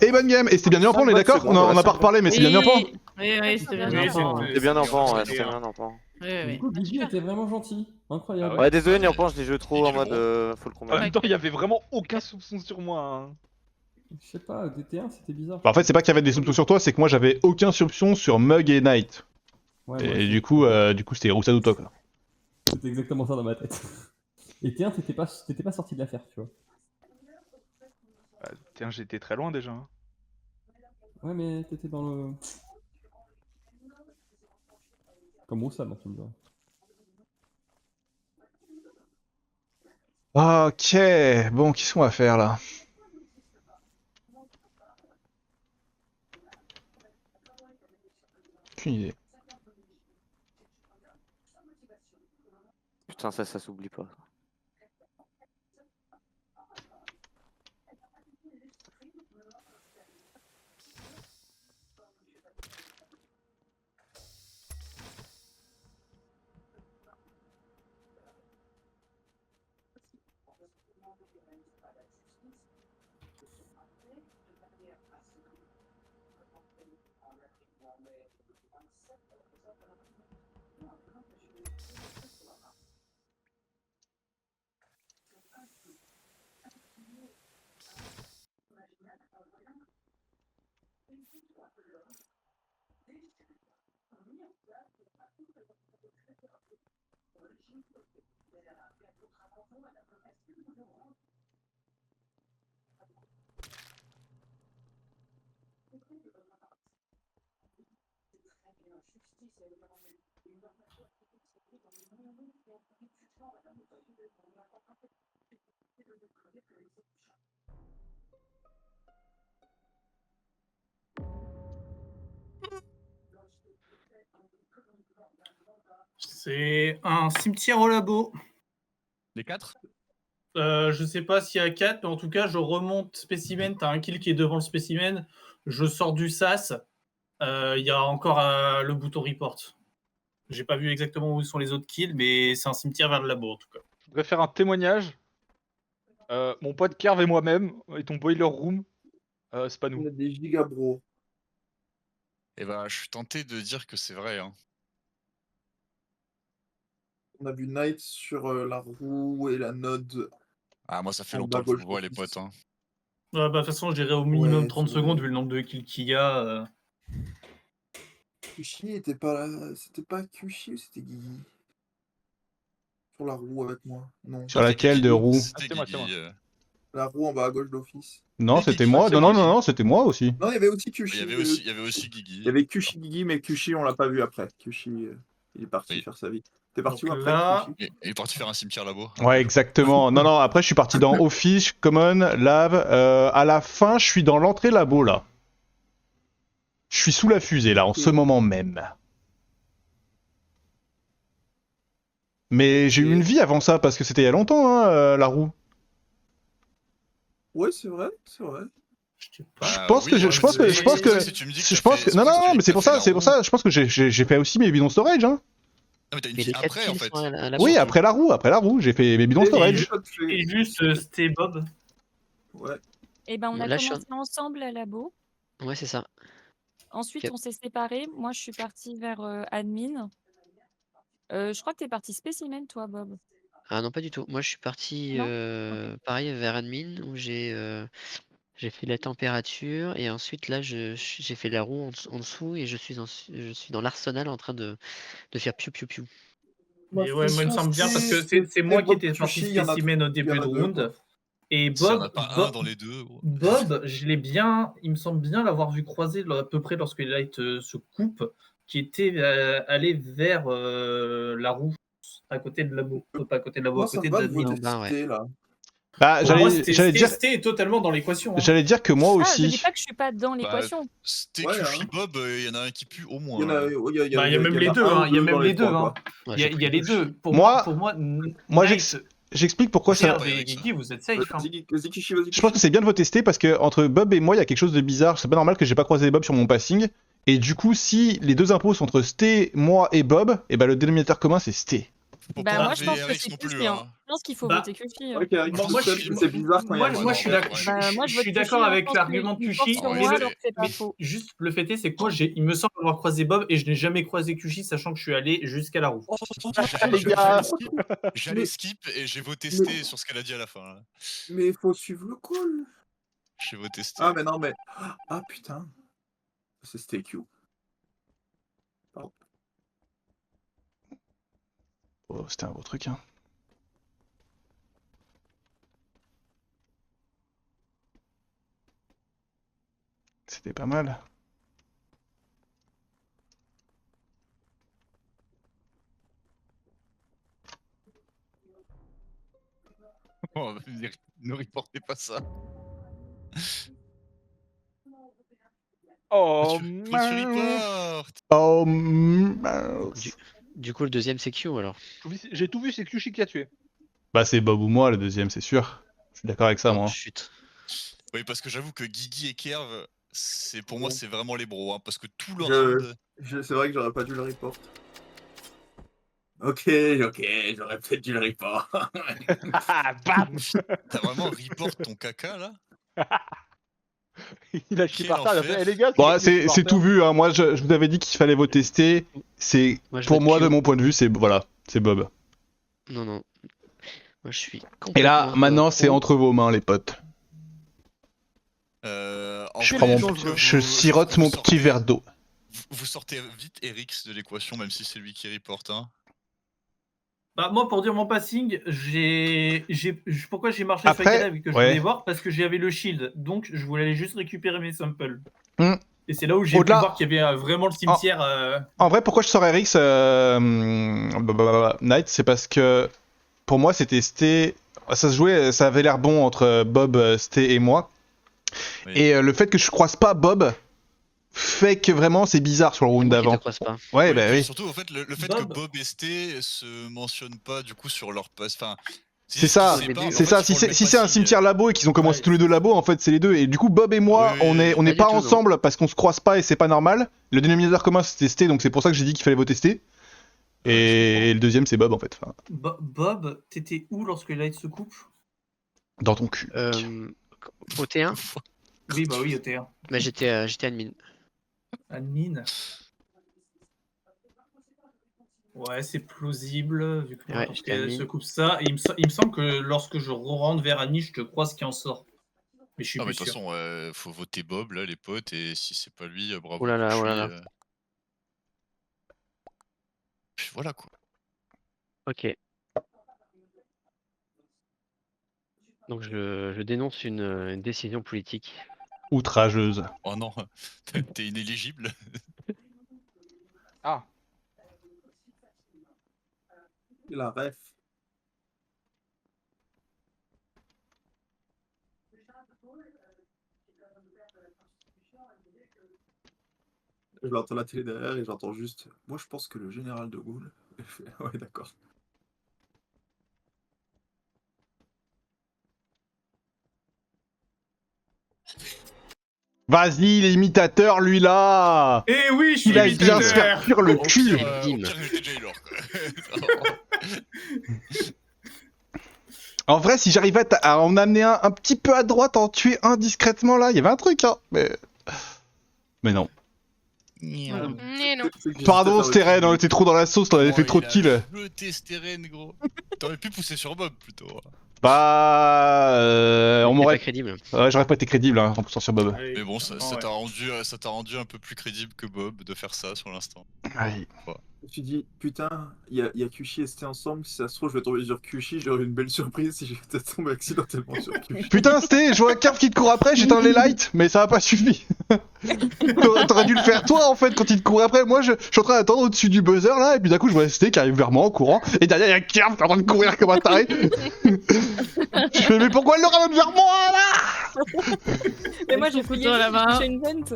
Et bonne game. Et c'était bien mis en point, on est d'accord? On a pas reparlé, mais c'est bien mis en point. Oui, c'était bien Oui, en point. c'était bien en point, ouais, c'était bien. bien en point. Du coup, Guigui était vraiment gentil. Incroyable. Ah ouais. Ouais, désolé, Nurpan, je l'ai joué trop en Et tu mode le full En combat. même temps, il y avait vraiment aucun soupçon sur moi. Hein. Je sais pas, DT1 c'était bizarre. Bah, en fait, c'est pas qu'il y avait des soupçons sur toi, c'est que moi j'avais aucun soupçon sur Mug et Knight. Ouais, Et moi, du coup, c'était Roussaduto quoi. c'était exactement ça dans ma tête. Et T1, t'étais pas sorti de l'affaire, tu vois. Bah, tiens, j'étais très loin déjà. Hein. Ouais, mais t'étais dans le. Comme Roussal, dans tu me diras. Ok, bon, qu'est-ce qu'on va faire là? Aucune idée. Putain, ça s'oublie pas. C'est un cimetière au labo. Les 4? Je sais pas s'il y a 4, mais en tout cas, je remonte spécimen. T'as un kill qui est devant le spécimen. Je sors du sas. Il y a encore le bouton report. J'ai pas vu exactement où sont les autres kills, mais c'est un cimetière vers le labo en tout cas. Je voudrais faire un témoignage. Mon pote Kerv et moi-même, et ton boiler room, c'est pas On nous. a des giga bro. Et bah, je suis tenté de dire que c'est vrai. Hein. On a vu Knight sur la roue et la node. Ah, moi, ça fait En longtemps bas que je gauche vous vois, les d'office. potes. Hein. Bah, de toute façon, je dirais au minimum Ouais, 30 c'est secondes vrai. vu le nombre de kills qu'il y a. Kushi était pas là. C'était pas Kushi ou c'était Guigui? Sur la roue avec moi. Non. Sur laquelle de roue? C'était moi, c'est moi. La roue en bas à gauche d'office. Non, Mais c'était Guigui, moi. c'est Non, non, Guigui. non, non, c'était moi aussi. Non, il y avait aussi Il Kushi. y avait aussi Guigui. Il y avait Kushi Guigui, mais Kushi, on l'a pas vu après. Kushi, il est parti Oui. faire sa vie. T'es parti Donc où après, là- Kushi? Il est parti faire un cimetière labo. Ouais, exactement. Non, non, après, je suis parti dans Office, Common, Lab. À la fin, je suis dans l'entrée labo, là. Je suis sous la fusée, là, en ce moment même. Mais j'ai eu une vie avant ça, parce que c'était il y a longtemps, hein, la roue. Ouais, c'est vrai, c'est vrai. Je pense que non, non, mais c'est pour ça, je pense que j'ai fait aussi mes bidons storage, hein. Non, mais t'as une Mais vie les 4 après, en kills fait. sont à la Oui, bourre. après la roue, j'ai fait mes bidons storage. Et juste, c'était Bob. Ouais. Et ben, on a Là, je suis commencé ensemble à labo. Ouais, c'est ça. Ensuite, Ok. on s'est séparés. Moi, je suis partie vers admin. Je crois que t'es parti spécimen, toi, Bob. Ah non, pas du tout. Moi, je suis parti Non pareil vers admin où j'ai fait la température et ensuite là j'ai fait la roue en dessous et je suis dans l'arsenal en train de faire piou piou piou. Et ouais, moi, il me semble bien parce que c'est moi qui étais parti Kushi, il y en a spécimen au il y début en de a deux, round. quoi. Et S'il y en Bob, a pas un dans les deux. Bob, je l'ai bien, il me semble bien l'avoir vu croiser à peu près lorsque les lights se coupent, qui était allé vers la roue à côté de labo, pas à côté de labo, Moi, à ça côté me va de d'admin. voter ST, là. Bah, Pour moi, j'allais dire, ST est totalement dans l'équation. Hein. j'allais dire que moi Ah, je dis aussi. pas que je suis pas dans Bah, l'équation. c'était Ouais, Kushi hein. Bob, il y en a un qui pue au moins. Il y en a, Il y a même les deux, un ou hein. Il y a deux même dans les deux, trois, hein. quoi. Ouais, Il y a les deux. Pour Moi, moi, Moi, j'explique pourquoi ça. Kerv et Guigui, vous êtes safe. Hein. Vas-y, Kushi, vas-y. Je pense que c'est bien de voter ST parce que entre Bob et moi, il y a quelque chose de bizarre. C'est pas normal que j'ai pas croisé Bob sur mon passing. Et du coup, si les deux impôts sont entre ST, moi et Bob, et ben le dénominateur commun c'est ST. Faut Bah, pas moi, je pense que VRX c'est non plus. Kushi, hein. Hein. Je pense qu'il faut Bah, voter Kushi. Ok, Eric, Bon, tout moi, seul, je- c'est bizarre quand il y a Moi, un moi, je suis genre. d'accord. Bah, moi, Je vote suis Kushi, d'accord hein. avec Je pense l'argument de qu'il Kushi. porte sur mais moi, c'est- donc c'est pas Mais faux. juste le fait est, c'est que moi, il me semble avoir croisé Bob et je n'ai jamais croisé Kushi, sachant que je suis allé jusqu'à la roue. Les gars. J'allais Mais- skip et j'ai voté Sté sur ce qu'elle a dit à la fin. Là. Mais faut suivre le call. J'ai voté Sté. Ah, mais non, mais. Ah, putain. C'est STQ. Pardon. Oh, c'était un beau truc, hein. C'était pas mal. Oh, ne reportez pas ça. Oh, Pourquoi tu reportes? Oh, mince. Du coup, le deuxième, c'est Q alors. J'ai tout vu, c'est Kushi qui a tué. Bah, c'est Bob ou moi, le deuxième, c'est sûr. Je suis d'accord avec ça, Oh, moi. chut. Oui, parce que j'avoue que Guigui et Kerv, c'est pour moi, Bon. c'est vraiment les bros. Hein, parce que tout le Je- round. C'est vrai que j'aurais pas dû le report. Ok, j'aurais peut-être dû le report. Ah, bam. T'as vraiment report ton caca là? Il a chié Quel par terre, il a fait, enfer. Eh, les gars, Bon, c'est c'est par c'est terre. tout vu, hein. Moi, je vous avais dit qu'il fallait voter Sté. C'est, Moi, je pour vote moi, Q. de mon point de vue, c'est voilà, c'est Bob. Non, non. Moi, je suis Et là, complètement, maintenant, c'est pro. entre vos mains, les potes. En Je vrai, prends les mon, gens, je sirote vous mon sortez- petit verre d'eau. Vous sortez vite Erix de l'équation, même si c'est lui qui reporte. Hein. Bah, moi, pour dire mon passing, pourquoi j'ai marché Après, sur Akada vu que je ouais. voulais voir parce que j'avais le shield, donc je voulais aller juste récupérer mes samples. Hmm. Et c'est là où j'ai pu Au-delà- voir qu'il y avait vraiment le cimetière. En vrai, pourquoi je sors Erix Knight, c'est parce que pour moi, c'était Sté. Ça se jouait, ça avait l'air bon entre Bob, Sté et moi. Oui. Et le fait que je croise pas Bob fait que vraiment c'est bizarre sur le round Moi qui te d'avant. croise pas. Ouais, Oui, bah puis oui. surtout, en fait, le fait Bob. que Bob et Sté se mentionnent pas du coup sur leur poste. Enfin, C'est ça, si début, c'est ça. Si c'est un cimetière labo et qu'ils ont commencé Ouais, tous les deux labo, en fait, c'est les deux. Et du coup, Bob et moi, Oui, on est pas du pas tout, non. ensemble parce qu'on se croise pas et c'est pas normal. Le dénominateur commun c'était Sté, donc c'est pour ça que j'ai dit qu'il fallait voter Sté. Et le deuxième, c'est Bob en fait. Enfin, Bob, t'étais où lorsque Light se coupe? dans ton cul. Au T1, Oui, bah oui, au T1. bah, j'étais admin. Admin. Ouais, c'est plausible, vu que Ouais, lorsqu'elle j'étais admin. se coupe ça. Et il me semble que lorsque je rentre vers admin, je te croise qui en sort. Mais je suis Ah, mais plus de toute sûr. façon, faut voter Bob là, les potes, et si c'est pas lui, bravo. Oh là là, Kushi, oh là là. Puis voilà quoi. Ok. Donc je dénonce une décision politique. Outrageuse. Oh non, t'es inéligible. Ah, La ref. Je l'entends la télé derrière et j'entends juste. Moi, je pense que le général de Gaulle. Ouais, d'accord. Vas-y, l'imitateur, lui là. Eh oui, je suis Il a bien se faire cuire le Au cul. pire, Bim. j'étais Jailor, quoi. En vrai, si j'arrivais à en amener un petit peu à droite, en tuer un discrètement là, il y avait un truc, hein. Mais non. Pardon, Steren, on était trop dans la sauce, on avait fait trop de kills. Jeté Steren, gros. T'aurais pu pousser sur Bob plutôt. Bah, on C'est m'aurait. pas crédible. Ouais, j'aurais pas été crédible hein, en poussant sur Bob. Mais bon, ça Ouais. t'a rendu un peu plus crédible que Bob de faire ça sur l'instant. Aïe. Je me suis dit, putain, il y a Kushi et Sté ensemble. Si ça se trouve, je vais tomber sur Kushi. J'aurais une belle surprise si j'étais peut-être tombé accidentellement sur Kushi. Putain, Sté, je vois un Kerv qui te court après, j'éteins les lights, mais ça a pas suffi. T'aurais dû le faire toi en fait quand il te courait après. Moi, je suis en train d'attendre au-dessus du buzzer là, et puis d'un coup, je vois Sté qui arrive vers moi en courant, et derrière, il y a Kerv qui est en train de courir comme un taré. Je fais, mais pourquoi elle le ramène vers moi là? Mais moi, j'ai fouillé, couteau à la main. j'ai une vente.